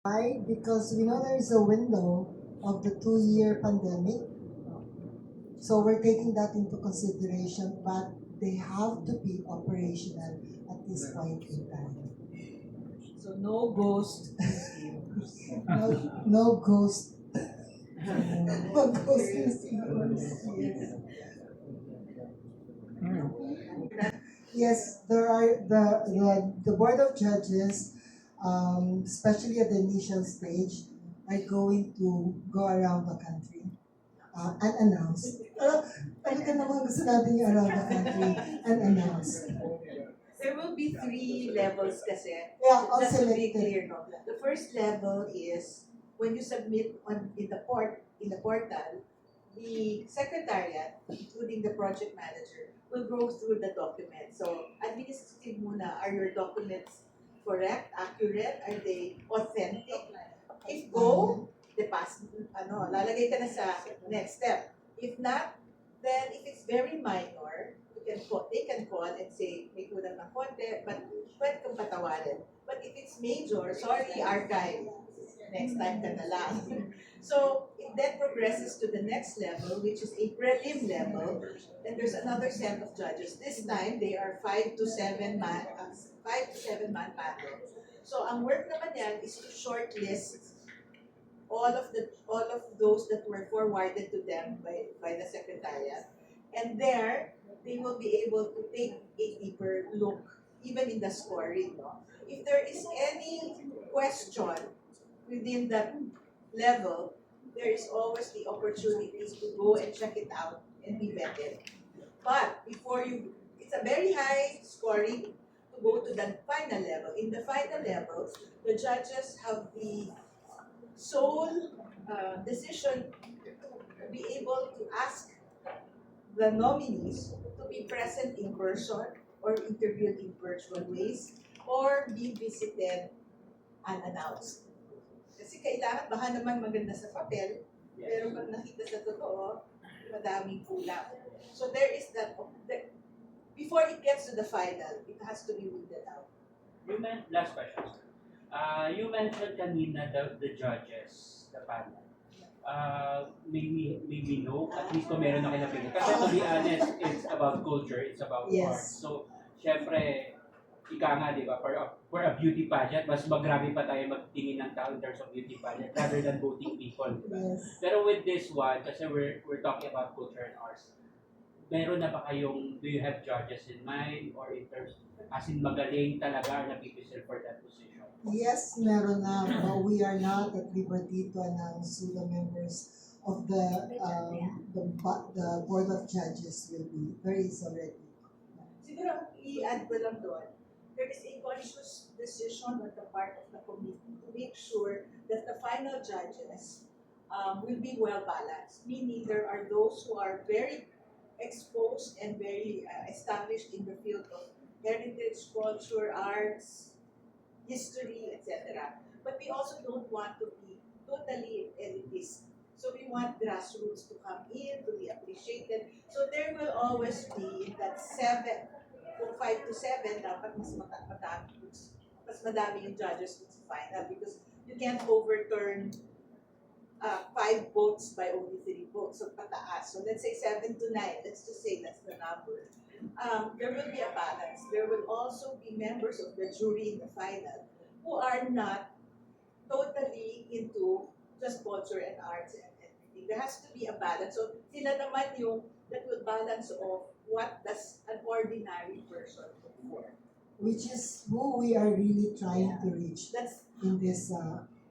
Why? Because we know there is a window of the 2-year pandemic. So we're taking that into consideration, but they have to be operational at this point in time. So no ghost museums. No ghost. No ghost museums. Yes, there are the board of judges, especially at the initial stage, are going to go around the country and announce. Talaga naman gusto natin yung around the country and announce. There will be 3 levels kasi. Yeah, all Just to be selected. clear, no? The first level is when you submit in the portal, the secretariat, including the project manager, will go through the documents. So, administrative muna, are your documents correct, accurate, are they authentic? If go, lalagay ka na sa next step. If not, then if it's very minor, they can call and say, may kulang ng konti, but pwede kang patawarin. But if it's major, sorry, archive. Next time ka na lang. So, it then progresses to the next level, which is a prelim level. And there's another set of judges. This time, they are 5 to 7 man panel. So, ang work naman yan is to shortlist all of those that were forwarded to them by the secretariat. And there, they will be able to take a deeper look, even in the scoring. No? If there is any question within that level, there is always the opportunity to go and check it out and be vetted. But it's a very high scoring to go to the final level. In the final level, the judges have the sole decision to be able to ask the nominees to be present in person or interviewed in virtual ways or be visited unannounced. Kasi kailangan, baka naman maganda sa papel, pero pag nakita sa totoo, madaming kulang. So there is before it gets to the final, it has to be weeded out. Last question, sir. You mentioned kanina the judges, the panel. Maybe no, at least kung meron na kayo napili. Kasi to be honest, it's about culture, it's about Yes. art. So, syempre, ika nga, di ba, for a beauty pageant, mas magrabe pa tayo magtingin ng tao in terms of beauty pageant rather than voting people. Diba? Yes. Pero with this one, kasi we're talking about culture and arts, meron na ba kayong, do you have judges in mind or in terms, as in magaling talaga na napipisil for that position? Yes, meron na, but we are not at liberty to announce who the members of the board of judges will be. There is already. Siguro, i-add ko lang doon, there is a conscious decision on the part of the committee to make sure that the final judges will be well balanced. Meaning, there are those who are very exposed and very established in the field of heritage, culture, arts, history, etc. But we also don't want to be totally elitist. So we want grassroots to come in, to be appreciated. So there will always be in that 7, kung 5 to 7, dapat mas madami yung judges sa final because you can't overturn 5 votes by only 3 votes. So pataas. So let's say 7 to 9. Let's just say that's the number. There will be a balance. There will also be members of the jury in the final who are not totally into just culture and arts and everything. There has to be a balance. So sila naman yung that will balance of what does an ordinary person look for. Which is who we are really trying to reach That's in this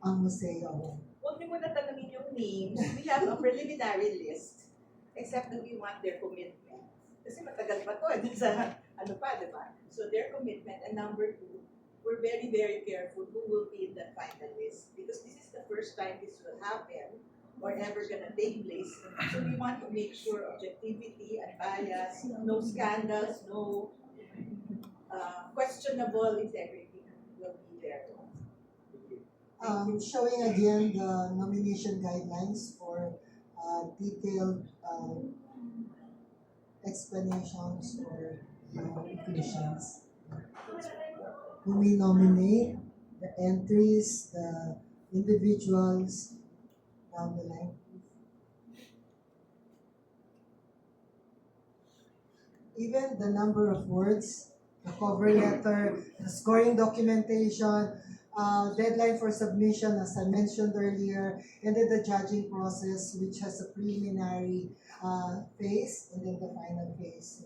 museo. Huwag niyo muna tanungin yung names. We have a preliminary list except that we want their commitment. Kasi matagal pa to, sa ano pa, di ba? So their commitment. And number 2, we're very, very careful who will be in the final list. Because this is the first time this will happen or ever gonna take place. So we want to make sure objectivity and bias, no scandals, no questionable integrity will be there. Showing again the nomination guidelines for detailed explanations or inclusions. Who may nominate, the entries, the individuals down the line. Even the number of words, the cover letter, the scoring documentation, deadline for submission, as I mentioned earlier, and then the judging process, which has a preliminary phase and then the final phase.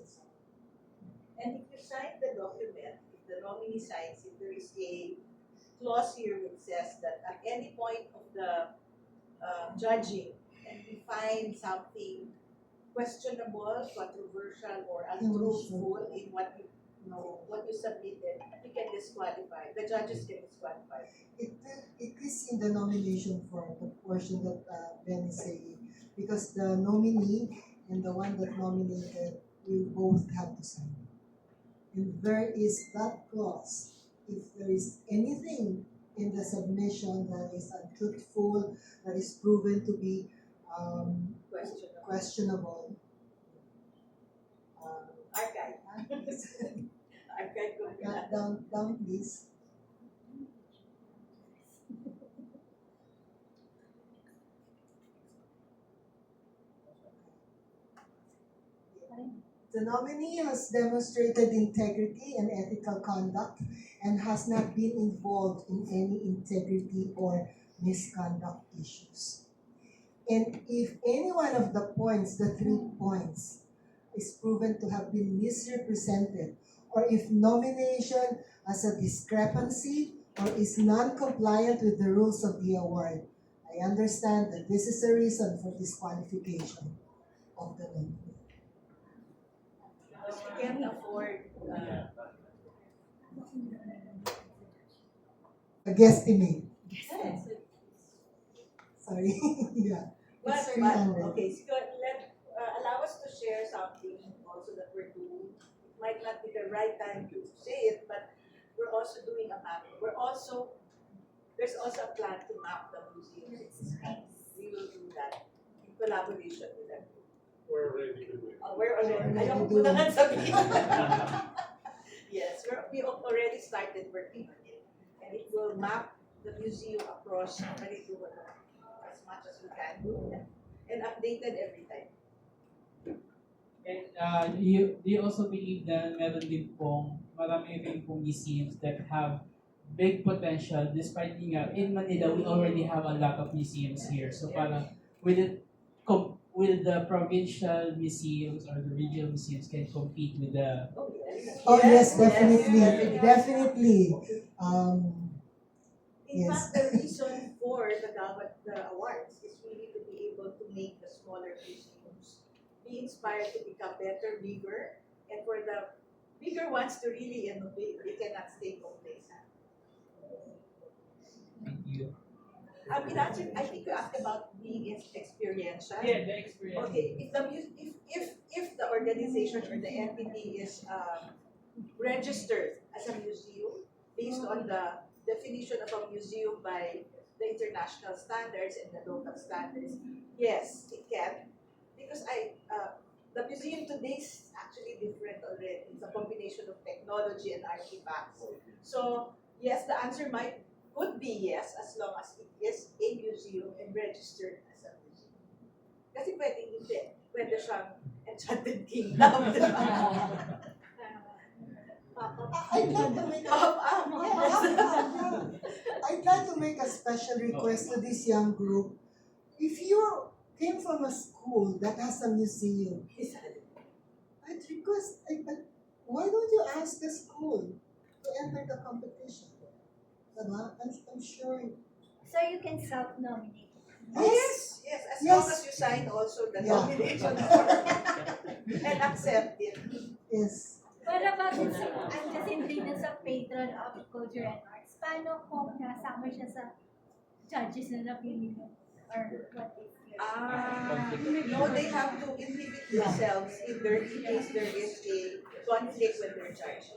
And if you sign the document, if the nominee signs it, there is a clause here which says that at any point of the judging, and we find something questionable, controversial, or untruthful in what what you submitted, we can disqualify. The judges can disqualify. It is in the nomination form, the portion that Ben is saying, because the nominee and the one that nominated will both have to sign. And there is that clause. If there is anything in the submission that is untruthful, that is proven to be questionable, Archive. Archive ko na. down please. The nominee has demonstrated integrity and ethical conduct and has not been involved in any integrity or misconduct issues. And if any one of the points, the 3 points, is proven to have been misrepresented, or if nomination has a discrepancy or is non-compliant with the rules of the award, I understand that this is a reason for disqualification of the nominee. Because we can't afford A guesstimate. yes. Sorry. Yeah. But, It's 300. okay, so allow us to share something also that we're doing. It might not be the right time to say it, but we're also doing a map. There's also a plan to map the museums. We will do that in collaboration with them. We're already doing. We're already, ayaw ko doing. na nga sabihin. Yes, we already started working on it. And it will map the museum across Manitoba as much as we can do and updated every time. And do you also believe na meron din pong, marami rin pong museums that have big potential despite nga in Manila we already have a lot of museums here. So parang will the provincial museums or the regional museums can compete with the Oh yes, definitely, yes. definitely. In Yes. fact, the reason for the awards is really to be able to make the smaller museums be inspired to become better, bigger, and for the bigger ones to really innovate. They cannot stay complacent. Thank you. I think you asked about being experiential. Yeah, the experience. Okay, if the organization or the entity is registered as a museum based on the definition of a museum by the international standards and the local standards, yes, it can. Because the museum today is actually different already. It's a combination of technology and artifacts. So yes, the answer could be yes as long as it is a museum and registered as a museum. Kasi pwedeng hindi. Pwede siyang Enchanted Kingdom. I'd like to make I'd like to make a special request to this young group. If you came from a school that has a museum, I'd request, why don't you ask the school to enter the competition? Diba? I'm sure. So you can self-nominate. Yes. Yes, as Yes. long as you sign also the Yeah. nomination form and accept it. Yes. What about dun sa, I'm just intrigued dun sa patron of culture and arts. Paano kung nasama siya sa judges na napili mo? Or what if No, they have to inhibit themselves in case there is a conflict with their judge.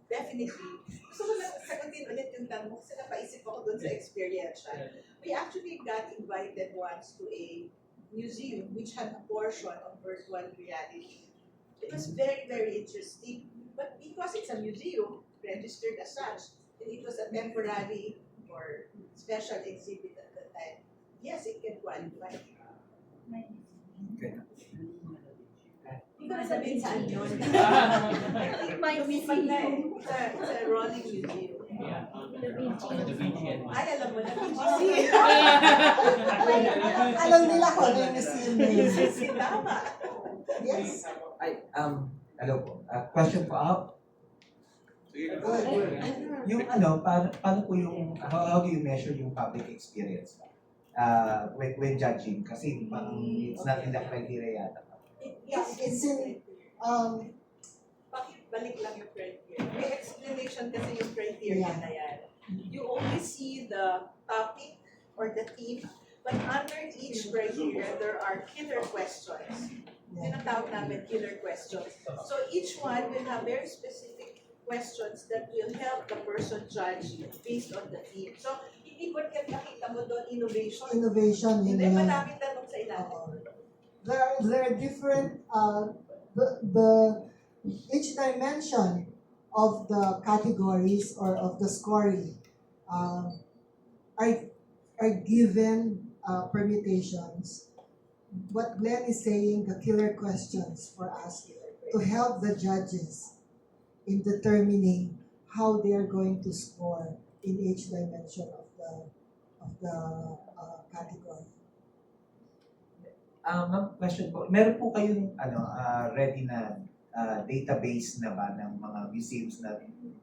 Definitely. Gusto ko lang sagutin ulit yung tanong kasi napaisip ako dun sa experiential. We actually got invited once to a museum which had a portion of virtual reality. It was very, very interesting. But because it's a museum, registered as such, and it was a temporary or special exhibit at the time, yes, it can qualify. Hindi ko na sabihin saan yun. My Lumipat na eh. museum. It's a rolling museum. Yeah. The Vinci. Ay, alam mo na, BGC. Alam nila ko ano yung museum na yun. BGC, tama. Yes. Hello po. Question po. Yung paano po yung, how do you measure yung public experience when judging? Kasi parang it's not in the criteria yata. It's in, Balik lang yung criteria. May explanation kasi yung criteria na yan. You only see the topic or the theme, but under each criteria, there are killer questions. Yun ang tawag namin, killer questions. So each one will have very specific questions that will help the person judge based on the theme. So, hindi ko nakita mo doon innovation. innovation, yun Hindi, yun. maraming tanong sa ilalim. There are different, each dimension of the categories or of the scoring are given permutations. What Glenn is saying, the killer questions for us to help the judges in determining how they are going to score in each dimension of the category. Ma'am, question po. Meron po kayong ready na database na ba ng mga museums na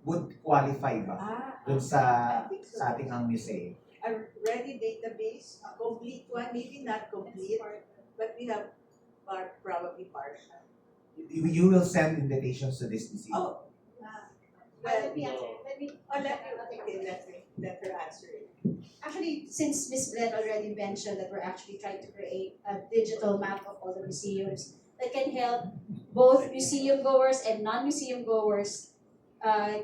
would qualify ba dun sa ating ang museum? A ready database, a complete one, maybe not complete, but we have probably partial. You will send invitations to this museum? Oh, Let me answer. let her answer it. Actually, since Ms. Glenn already mentioned that we're actually trying to create a digital map of all the museums that can help both museum goers and non-museum goers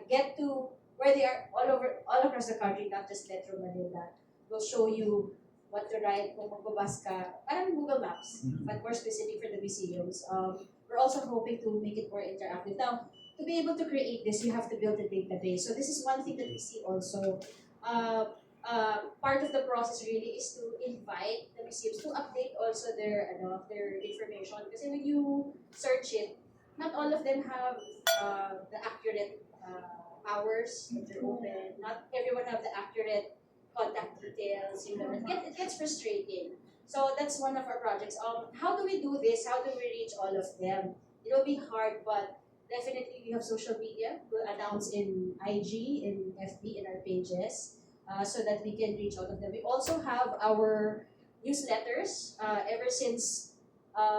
get to where they are all across the country, not just Metro Manila. We'll show you what to write kung magbabas ka, parang Google Maps, but more specific for the museums. We're also hoping to make it more interactive. Now, to be able to create this, you have to build a database. So this is one thing that we see also. Part of the process really is to invite the museums to update also their information. Because when you search it, not all of them have the accurate hours that they're open. Not everyone have the accurate contact details. It gets frustrating. So that's one of our projects. How do we do this? How do we reach all of them? It will be hard, but definitely we have social media. We'll announce in IG, in FB, in our pages, so that we can reach all of them. We also have our newsletters. Ever since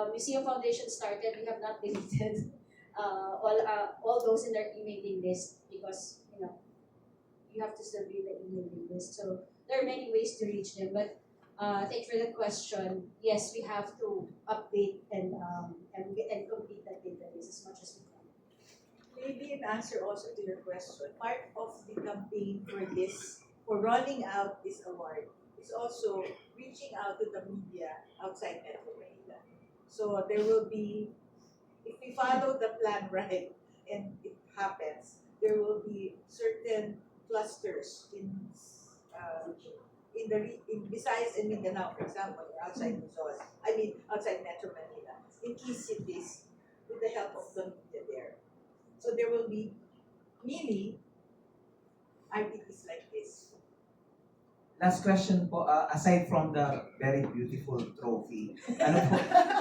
Museum Foundation started, we have not deleted all those in their emailing list because you have to still be in the emailing list. So there are many ways to reach them. But thanks for the question. Yes, we have to update and complete that database as much as we can. Maybe an answer also to your question. Part of the campaign for rolling out this award is also reaching out to the media outside Metro Manila. So there will be, if we follow the plan right and it happens, there will be certain clusters in Visayas and Mindanao, for example, or outside Luzon. Outside Metro Manila, in key cities, with the help of the media there. So there will be mini RTPs like this. Last question po, aside from the very beautiful trophy,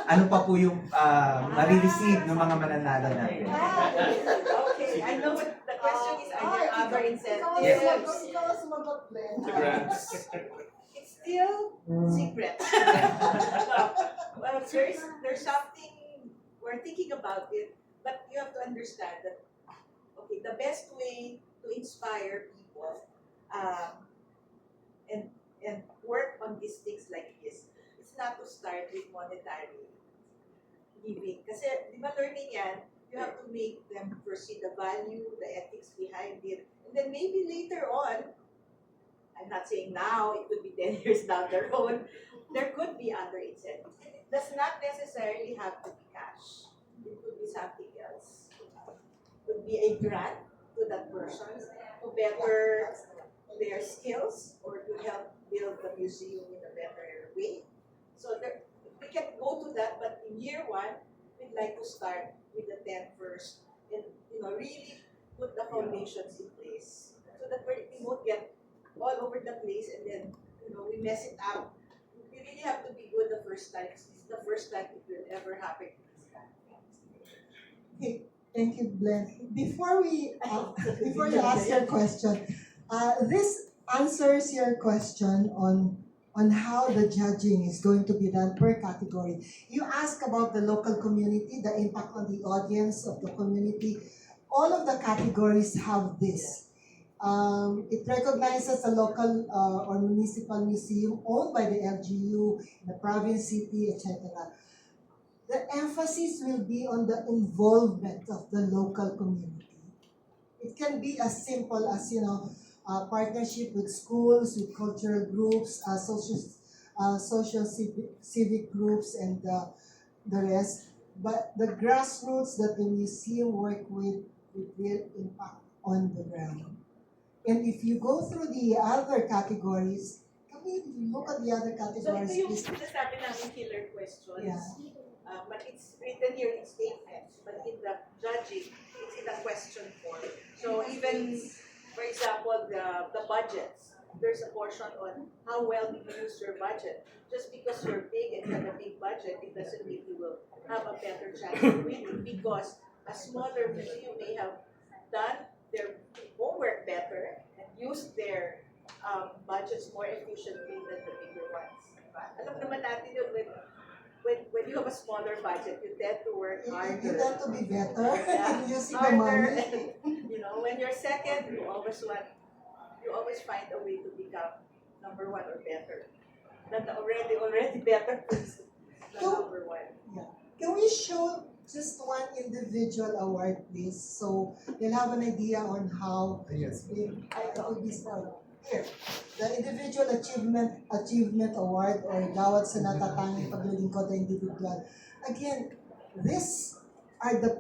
ano pa po yung marireceive ng mga mananalo natin? Okay, I know what the question is. Are there other incentives? Yes. The grants. It's still secret. Well, there's something we're thinking about it, but you have to understand that the best way to inspire people and work on these things like this, it's not to start with monetary giving. Kasi, di ba learning yan, you have to make them foresee the value, the ethics behind it. And then maybe later on, I'm not saying now, it could be 10 years down the road, there could be other incentives. It does not necessarily have to be cash. It could be something else. It could be a grant to that person to better their skills or to help build the museum in a better way. So there, we can go to that, but in year one, we'd like to start with the 10 first and really put the foundations in place so that we won't get all over the place and then we mess it up. We really have to be good the first time. This is the first time it will ever happen. Okay, thank you, Glenn. Before you ask your question, this answers your question on how the judging is going to be done per category. You asked about the local community, the impact on the audience of the community. All of the categories have this. It recognizes a local or municipal museum owned by the LGU, the province, city, etc. The emphasis will be on the involvement of the local community. It can be as simple as, partnership with schools, with cultural groups, social civic groups, and the rest. But the grassroots that the museum work with real impact on the ground. And if you go through the other categories, can we look at the other So categories, ito yung please? sinasabi namin killer questions. Yeah. But it's written here in statements, but in the judging, it's in a question form. So even, for example, the budgets, there's a portion on how well you use your budget. Just because you're big and have a big budget, it doesn't mean you will have a better chance of winning, because a smaller museum may have done their homework better and used their budgets more efficiently than the bigger ones. Alam naman natin yun, when you have a smaller budget, you tend to work harder. You tend to be better Yeah, in using the harder. money. When you're second, you always find a way to become number one or better. Than the already better person, the number one. Can we show just one individual award, please? So they'll have an idea on how Yes. it will be started. Here, the Individual Achievement Award or Gawad sa Natatanging Paglilingkod na Individual. Again, these are the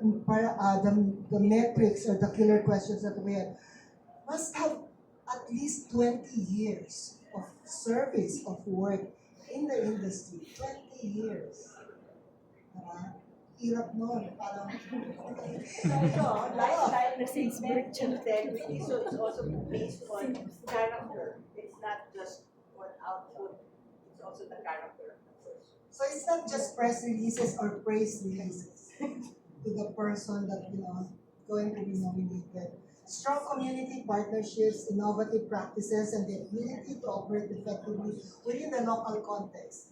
metrics or the killer questions that we have. Must have at least 20 years of service, of work in the industry. 20 years. Hirap nun. Parang, So, lifestyle commitment, integrity, so it's also based on character. It's not just on output, it's also the character of the person. so it's not just press releases or praise releases to the person that, going to be nominated. Strong community partnerships, innovative practices, and the ability to operate effectively within the local context.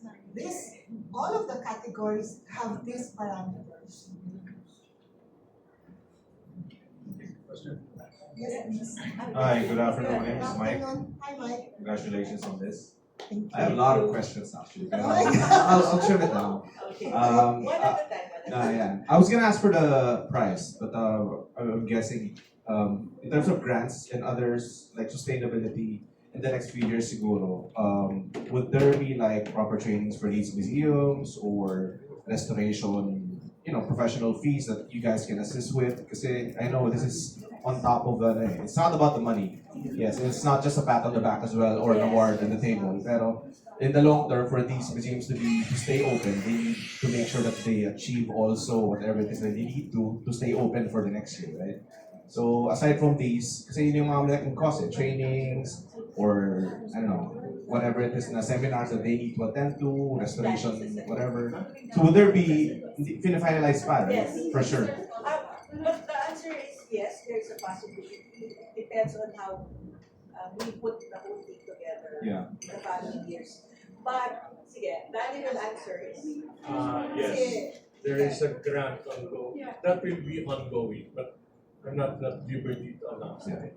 All of the categories have these parameters. Yes, please. Hi, good afternoon. My name Good is Mike. afternoon. Hi, Mike. Congratulations on this. Thank you. I have a lot of questions actually. Oh my God. I'll trim it down. Okay, Um, one at a time. Yeah. I was gonna ask for the price, but I'm guessing in terms of grants and others like sustainability in the next few years, siguro, would there be like proper trainings for these museums or restoration, professional fees that you guys can assist with? Because I know this is on top of it's not about the money. Yes, it's not just a pat on the back as well or an award on the table. Pero in the long term, for these museums to stay open, they need to make sure that they achieve also whatever it is that they need to stay open for the next year, right? So aside from these, kasi yun yung mga malaking cost, trainings or I don't know, whatever it is na seminars that they need to attend to, restoration, whatever. So would there be finalized pa, right? Yes. For sure. But the answer is yes, there's a possibility. It depends on how we put the whole thing together Yeah. in the following years. But, sige, Danny will answer is. Yes, there is a grant ongoing. That will be ongoing, but I'm not at liberty to announce it.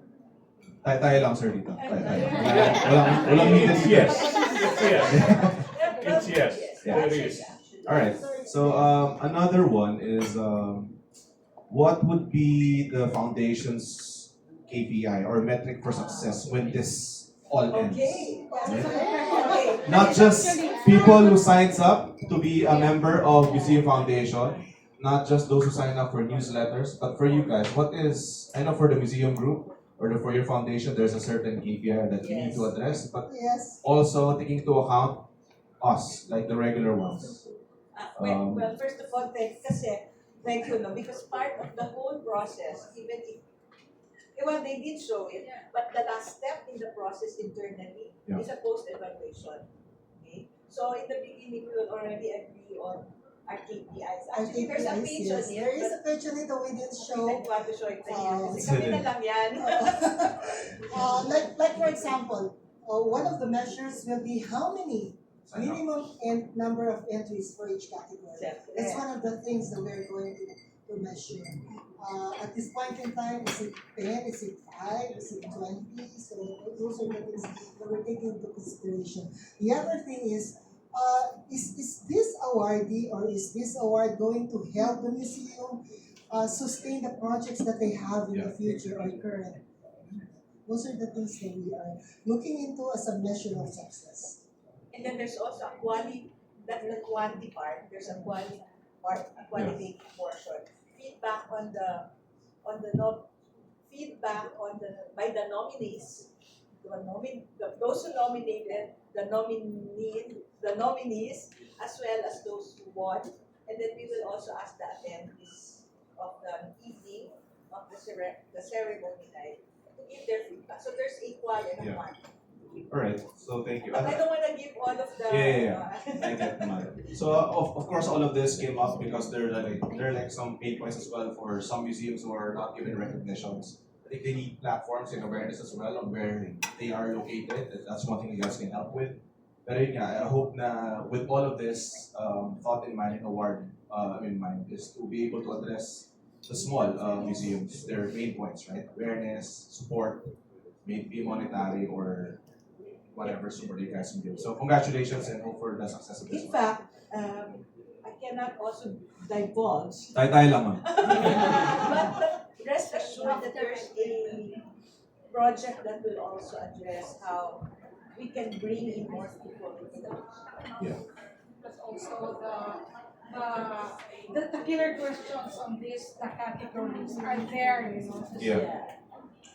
Tayo lang, sir, dito. Tayo. Walang media It's dito. yes. It's yes. It's yes. Yeah. There is. Alright, so another one is what would be the foundation's KPI or metric for success when this all ends? Okay. Okay. Not just people who signs up to be a member of Museum Foundation, not just those who sign up for newsletters, but for you guys, what is, I know for the museum group for your foundation, there's a certain KPI that you need to Yes. address, but Yes. also taking into account us, like the regular ones. Well, first of all, thank you, no, because part of the whole process, even if, well, they did show it, but the last step in the process internally Yeah. is a post-evaluation. Okay? So in the beginning, we will already agree on our KPIs. Actually, there's a page on There it, is but a page on it that we didn't I show. didn't want to show it to you. Kasi It's kami na hidden. lang yan. Like for example, one of the measures will be how many minimum number of entries for each category. That's one of the things that we're going to measure. At this point in time, is it 10, is it 5, is it 20? So those are the things that we're taking into consideration. The other thing is this awardee or is this award going to help the museum sustain the projects that they have in the future or current? Those are the things that we are looking into as a measure of success. And then there's also a that's the quality part. There's a quality part, a qualitative portion. Feedback by the nominees, those who nominated, the nominees, as well as those who won. And then we will also ask the attendees of the evening of the ceremony night to give their feedback. So there's equal and Yeah. quantity. Alright, so thank you. But I don't want to give all of the. Yeah. I get naman. So of course all of this came up because there are like some pain points as well for some museums who are not given recognitions. I think they need platforms and awareness as well on where they are located. That's one thing you guys can help with. Pero yun nga, I hope na with all of this thought in mind and award in mind is to be able to address the small museums, their main points, right? Awareness, support, may it be monetary or whatever support you guys can give. So congratulations and hope for the success of this In one. fact, I cannot also divulge. Tayo lang ma'am. But rest assured that there's a project that will also address how we can bring in more people into the But also the killer questions on this, the categories are there, you know. Yeah.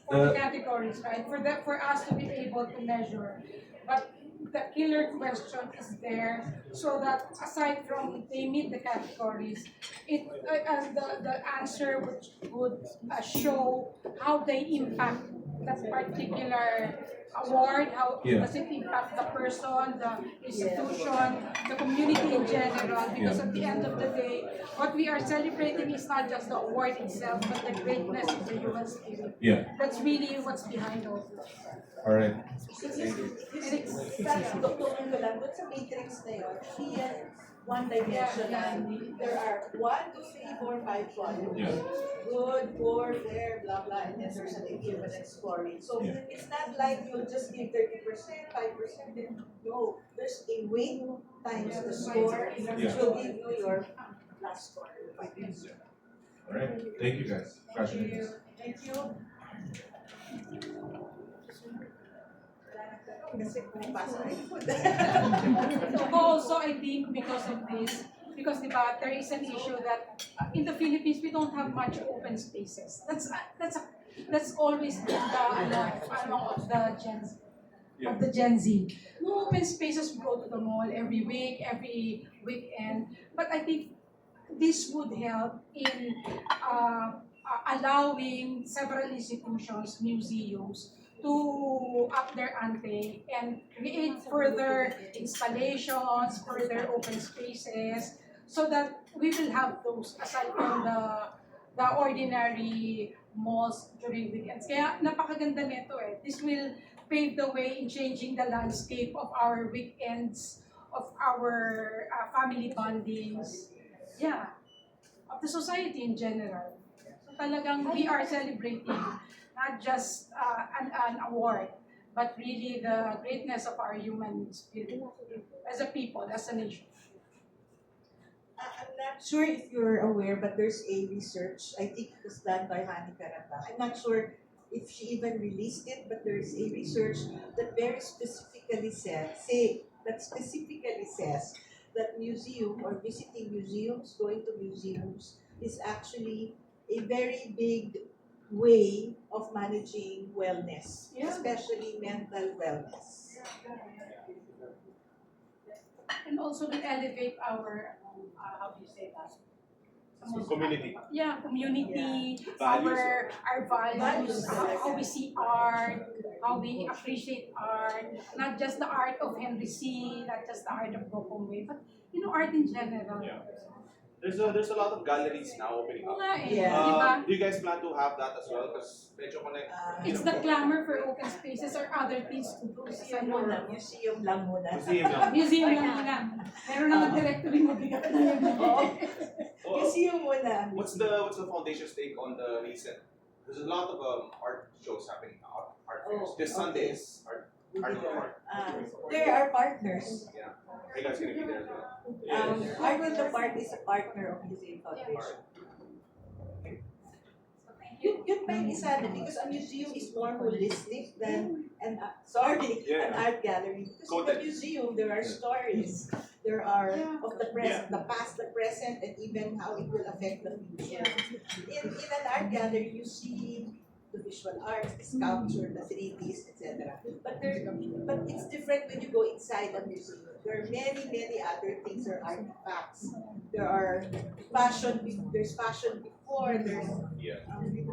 For the categories, right? For us to be able to measure. But the killer question is there so that aside from they meet the categories, the answer would show how they impact that particular award, how Yeah. does it impact the person, the institution, the community in general, because at the end of the day, what we are celebrating is not just the award itself, but the greatness of the human spirit. Yeah. That's really what's behind all of this. Alright. Doktorin ko lang, doon sa matrix na yun, hindi yan one-dimensional. There are 1, 2, 3, 4, 5 columns. Yeah. Good, poor, fair, blah, blah, and then there's an equivalent scoring. So Yeah. it's not like you'll just give 30%, 5%, then no. There's a weight times the score, which will give you your last score. Alright. Thank you guys. Congratulations. Thank you. Kasi pumapasok na yung food. Also, I think because of this, because diba, there is an issue that in the Philippines we don't have much open spaces. That's always been of the Gen Z. No open spaces. We go to the mall every week, every weekend. But I think this would help in allowing several institutions, museums, to up their ante and create further installations, further open spaces, so that we will have those aside from the ordinary malls during weekends. Kaya napakaganda nito eh. This will pave the way in changing the landscape of our weekends, of our family bondings, of the society in general. So talagang we are celebrating not just an award, but really the greatness of our human spirit as a people, as a nation. I'm not sure if you're aware, but there's a research, I think it was done by Hani Karamba. I'm not sure if she even released it, but there is a research that very specifically says that museum or visiting museums, going to museums is actually a very big way of managing wellness, Yeah. especially mental wellness. And also to elevate our, how do you say that? Community. Yeah, community, Values. our values, Values. how we see art, how we appreciate art, not just the art of Henry C, not just the art of Gokongwei, but art in general. Yeah. There's a lot of galleries now opening up. Wala eh, Yeah. di ba? Do you guys plan to have that as well? Because medyo connect. It's the clamor for open spaces or other things to do. Museum muna, museum lang muna. Museum lang. Museum lang muna. Meron naman directory mo, bigat na yun. Oh, Museum muna. what's the foundation's take on the recent? There's a lot of art shows happening now. Art fairs. This Sunday is art of art. There are partners. Yeah. Are you guys gonna be there as well? Art with the Park is a partner of Museum Foundation. Yun pa yung isa na, because a museum is more holistic than an art gallery. Because in the museum, there are stories. There are of the present, the past, the present, and even how it will affect the future. In an art gallery, you see the visual arts, the sculpture, the 3Ds, etc. But it's different when you go inside a museum. There are many other things. There are artifacts. There are fashion. There's fashion before. There's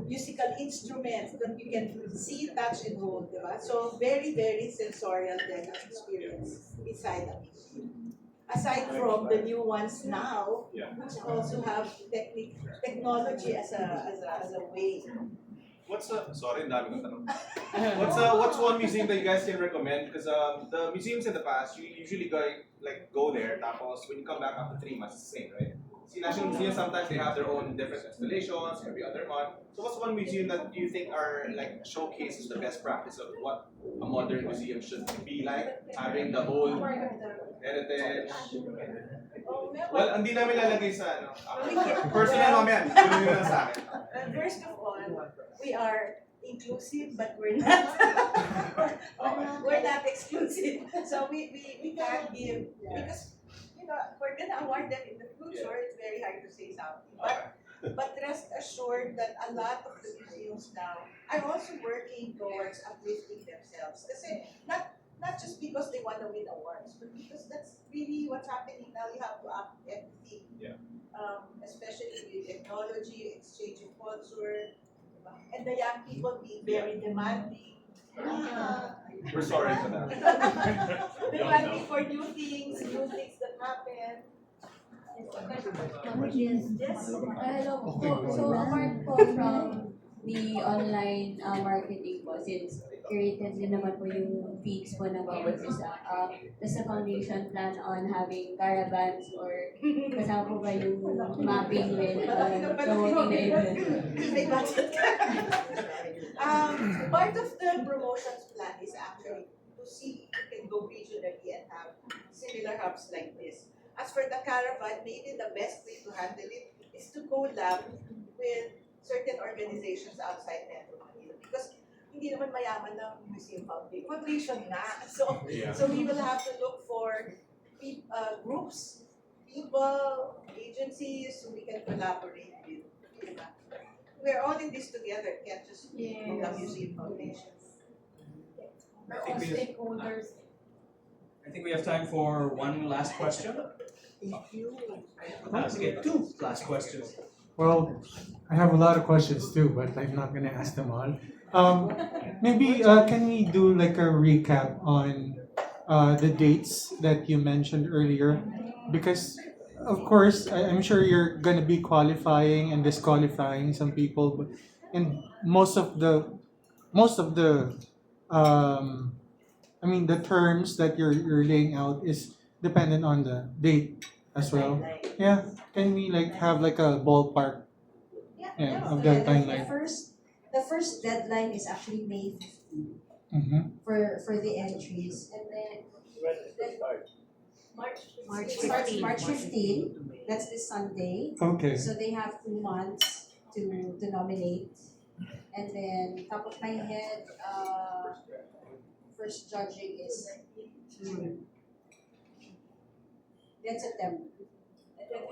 musical instruments that you can see, touch, and hold. Diba? So very sensorial then experience inside a museum. Aside from the new ones now, which also have technology as a way. Sorry, ang dami kong tanong. What's one museum that you guys can recommend? Because the museums in the past, you usually go there, tapos when you come back after 3 months, it's the same, right? See, National Museum, sometimes they have their own different installations every other month. So what's one museum that you think are showcases the best practice of what a modern museum should be like? Having the old heritage. Well, hindi namin lalagay sa personal mamaya, tuloy nyo lang sa akin. First of all, we are inclusive, but we're not exclusive. So we can't give, because we're gonna award them in the future. It's very hard to say something, but rest assured that a lot of the museums now are also working towards uplifting themselves. Kasi not just because they want to win awards, but because that's really what's happening now. You have to up everything, especially with technology, exchange of culture, and the young people being very demanding. We're sorry for that. Demanding for new things that happen. Hello po. So apart po from the online marketing po, since curated din naman po yung feeds po ng bawat isa, does the foundation plan on having caravans or kasama po ba yung mapping with promoting the event? May budget ka. Part of the promotions plan is actually to see if you can go regionally and have similar hubs like this. As for the caravan, maybe the best way to handle it is to collab with certain organizations outside Metro Manila, because hindi naman mayaman ng Museum Foundation na. So we will have to look for groups, people, agencies who we can collaborate with. We're all in this together, can't just be the Museum Foundation. We're all stakeholders. I think we have time for one last question. Let's get 2 last questions. Well, I have a lot of questions too, but I'm not gonna ask them all. Maybe can we do like a recap on the dates that you mentioned earlier? Because of course, I'm sure you're gonna be qualifying and disqualifying some people, but and most of the the terms that you're laying out is dependent on the date as well. Yeah, can we have a ballpark of the timeline? The first deadline is actually May 15 for the entries, and then March 15. That's this Sunday. Okay. So they have 2 months to nominate, and then top of my head, first judging is June. Then September.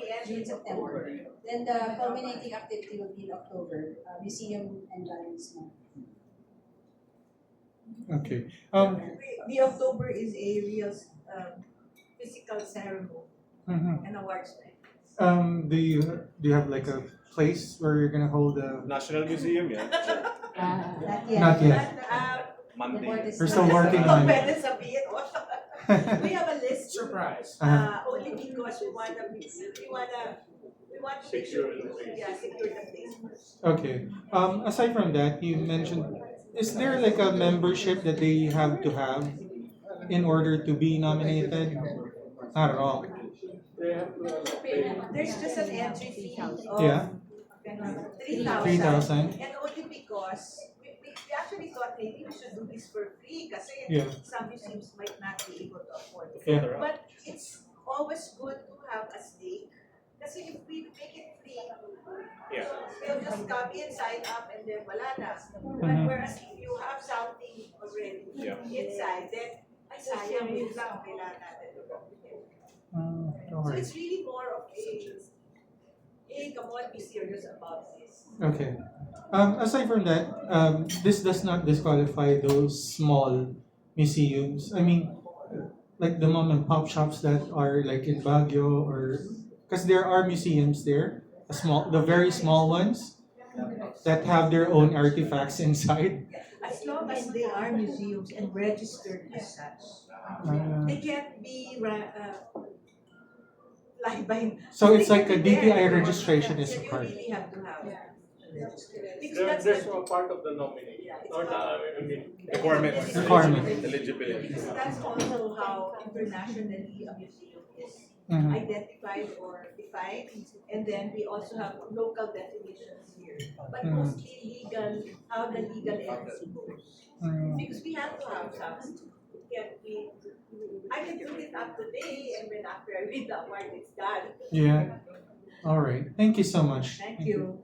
we end June, in September. October. Then the culminating activity will be in October, museum and galleries month. Okay. The October is a real physical ceremony Mhm. and awards night. Do you have like a place where you're gonna hold a? National Museum, yeah. Not yet. Not yet. Monday. We're still working on it. Pwede sabihin, oh. We have a list. Surprise. Only because we want to make sure secure the place first. Okay. Aside from that, you mentioned, is there like a membership that they have to have in order to be nominated? Not at all. They have to pay. There's just an entry fee of Yeah. 3,000. And only because we actually thought maybe we should do this for free kasi Yeah. some museums might not be able to afford it. Yeah. But it's always good to have a stake kasi if we make it free, they'll just come in, sign up, and then wala na. But Mhm. whereas if you have something already inside, then ay sayang yun lang, kailangan natin. So Alright. it's really more of come on, be serious about this. Okay. Aside from that, this does not disqualify those small museums. I mean, like the mom and pop shops that are like in Baguio, or because there are museums there, the very small ones that have their own artifacts inside. As long as they are museums and registered as such, they can't be like by. So it's they like a can be there. DTI registration is So you required. really have to have registered. Because There's that's a part of the nomination, Yeah, it's or the, part- I mean, Requirements. Requirement. Eligibility. because that's also how internationally a museum is Mhm. identified or defined, and then we also have local definitions here, but Mm. mostly legal, how the legal entity goes. Mm. Because we have to have some, I can do it up today, and then after I read the award, it's done. Yeah. All right. Thank you so much. Thank you.